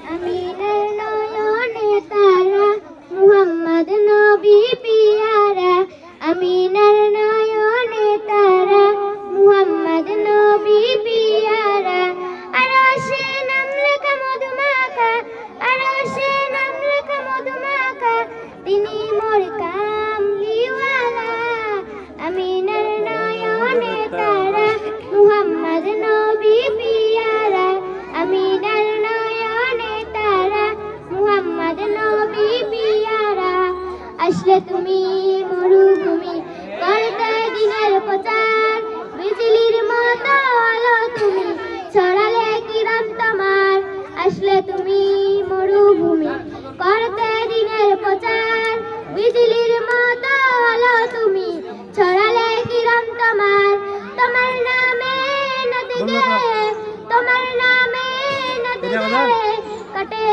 আমিনার নয়নে তারা মুহাম্মদ নবী পিয়ারা আমিনার নয়নে তারা মুহাম্মদ নবী পিয়ারা আরশে নাম লেখা মধুমাখা আরশে নাম লেখা মধুমাখা তিনি মোর কামলিওয়ালা আমিনার নয়নে তারা মুহাম্মদ নবী পিয়ারা আমিনার নয়নে তারা মুহাম্মদ নবী পিয়ারা আসলে তুমি মরুভূমি করতে দিনের প্রচার বিজলির মতো আলো তুমি ছড়ালে কিরণ তোমার আসলে তুমি মরুভূমি করতে দিনের প্রচার বিজলির মতো আলো তুমি ছড়ালে কিরণ তোমার তোমার নামে নদীতে তোমার নামে নদীতে কাটে